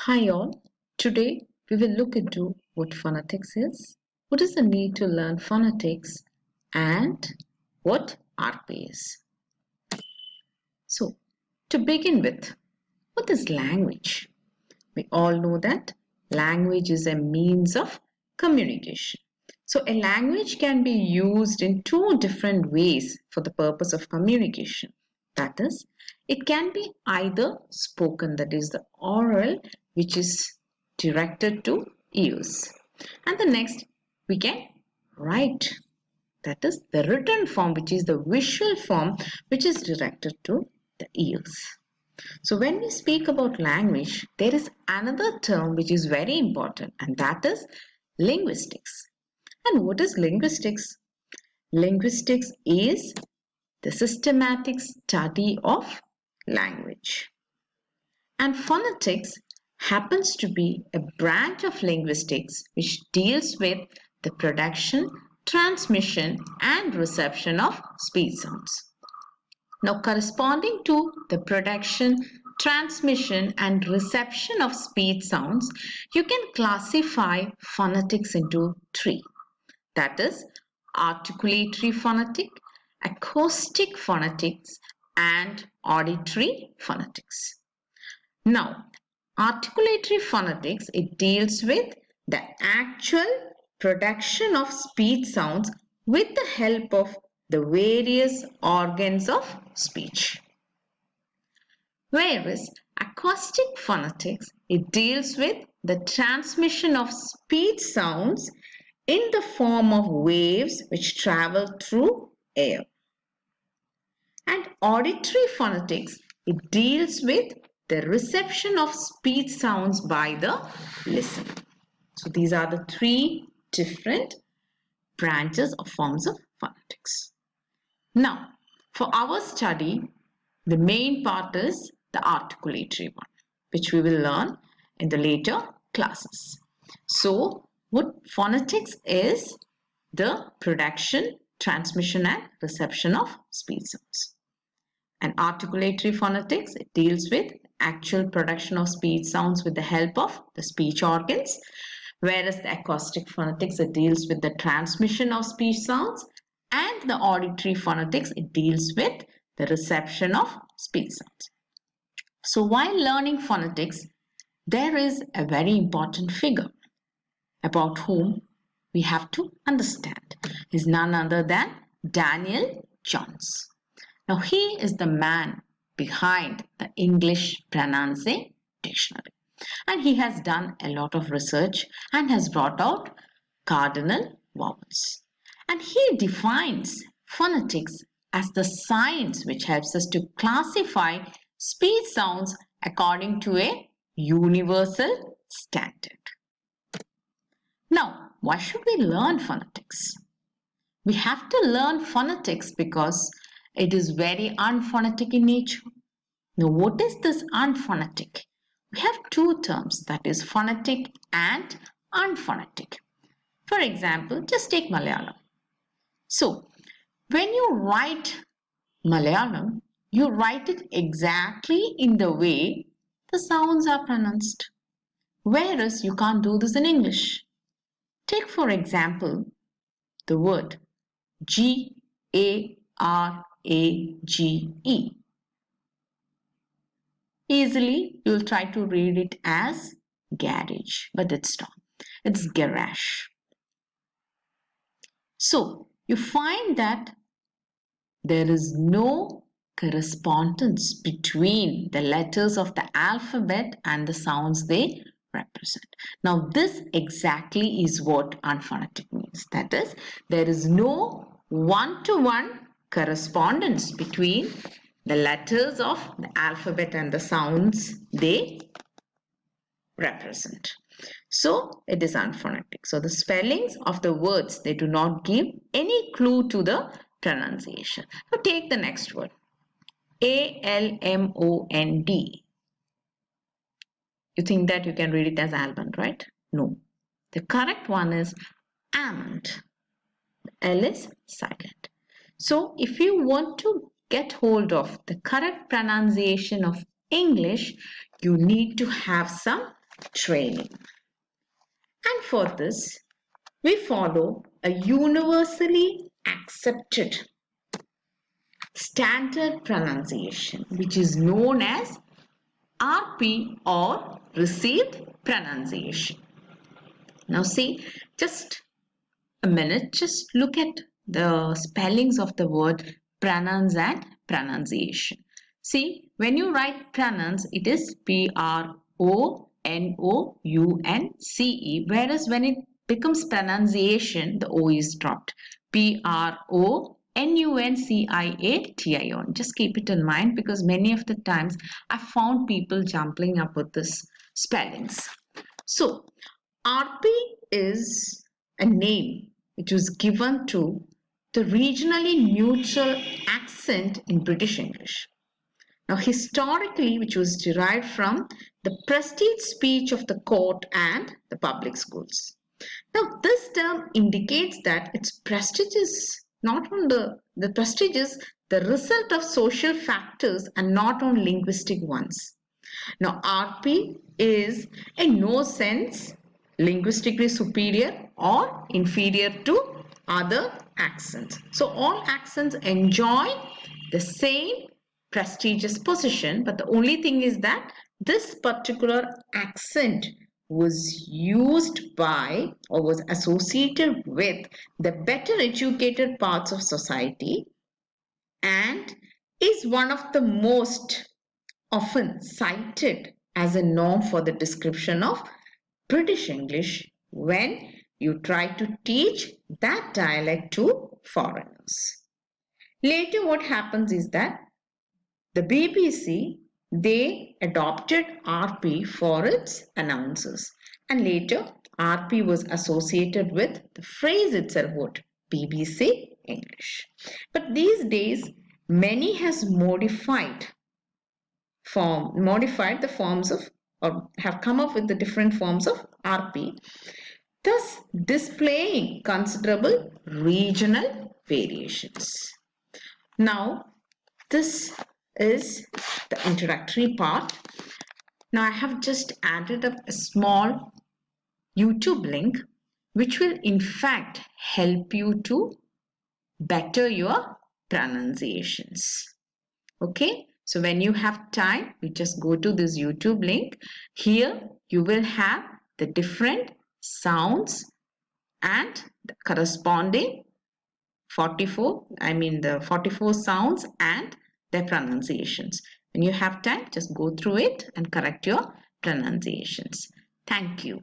Hi all. Today we will look into what phonetics is, what is the need to learn phonetics, and what RP is. So, to begin with, what is language? We all know that language is a means of communication. So, a language can be used in two different ways for the purpose of communication. That is, it can be either spoken, that is the oral, which is directed to ears. And the next, we can write, that is the written form, which is the visual form, which is directed to the ears. So when we speak about language, there is another term which is very important, and that is linguistics. And what is linguistics? Linguistics is the systematic study of language. And phonetics happens to be a branch of linguistics which deals with the production, transmission, and reception of speech sounds. Now, corresponding to the production, transmission, and reception of speech sounds, you can classify phonetics into three. That is, articulatory phonetic, acoustic phonetics, and auditory phonetics. Now, articulatory phonetics, it deals with the actual production of speech sounds with the help of the various organs of speech. Whereas acoustic phonetics, it deals with the transmission of speech sounds in the form of waves which travel through air. And auditory phonetics, it deals with the reception of speech sounds by the listener. So these are the three different branches or forms of phonetics. Now, for our study, the main part is the articulatory one, which we will learn in the later classes. So, what phonetics is the production, transmission, and reception of speech sounds. And articulatory phonetics, it deals with actual production of speech sounds with the help of the speech organs, whereas the acoustic phonetics, it deals with the transmission of speech sounds, and the auditory phonetics, it deals with the reception of speech sounds. So while learning phonetics, there is a very important figure about whom we have to understand. He is none other than Daniel Johns. Now he is the man behind the English Pronouncing Dictionary, and he has done a lot of research and has brought out cardinal vowels. And he defines phonetics as the science which helps us to classify speech sounds according to a universal standard. Now, why should we learn phonetics? We have to learn phonetics because it is very unphonetic in nature. Now, what is this unphonetic? We have two terms, that is phonetic and unphonetic. For example, just take Malayalam. So, when you write Malayalam, you write it exactly in the way the sounds are pronounced. Whereas you can't do this in English. Take for example the word Garage. Easily you'll try to read it as garage, but it's not. It's garage. So you find that there is no correspondence between the letters of the alphabet and the sounds they represent. Now this exactly is what unphonetic means. That is, there is no one-to-one correspondence between the letters of the alphabet and the sounds they represent. So it is unphonetic. So the spellings of the words, they do not give any clue to the pronunciation. Now take the next word. Almond. You think that you can read it as almond, right? No. The correct one is almond. L is silent. So if you want to get hold of the correct pronunciation of English, you need to have some training. And for this, we follow a universally accepted standard pronunciation, which is known as RP or received pronunciation. Now see, just a minute, just look at the spellings of the word pronounce and pronunciation. See, when you write pronounce, it is Pronounce, whereas when it becomes pronunciation, the O is dropped. Pronunciation. Just keep it in mind because many of the times I found people jumbling up with this spellings. So, RP is a name which was given to the regionally neutral accent in British English. Now, historically, which was derived from the prestige speech of the court and the public schools. Now, this term indicates that its prestige is not on the prestige is the result of social factors and not on linguistic ones. Now, RP is in no sense linguistically superior or inferior to other accents. So, all accents enjoy the same prestigious position, but the only thing is that this particular accent was used by or was associated with the better educated parts of society and is one of the most often cited as a norm for the description of British English when you try to teach that dialect to foreigners. Later what happens is that the BBC they adopted RP for its announcers and later RP was associated with the phrase itself what BBC English. But these days many has modified the forms of or have come up with the different forms of RP, thus displaying considerable regional variations. Now, this is the introductory part. Now, I have just added up a small YouTube link which will in fact help you to better your pronunciations. Okay, so when you have time, you just go to this YouTube link. Here you will have the different sounds and the corresponding the 44 sounds and their pronunciations. When you have time, just go through it and correct your pronunciations. Thank you.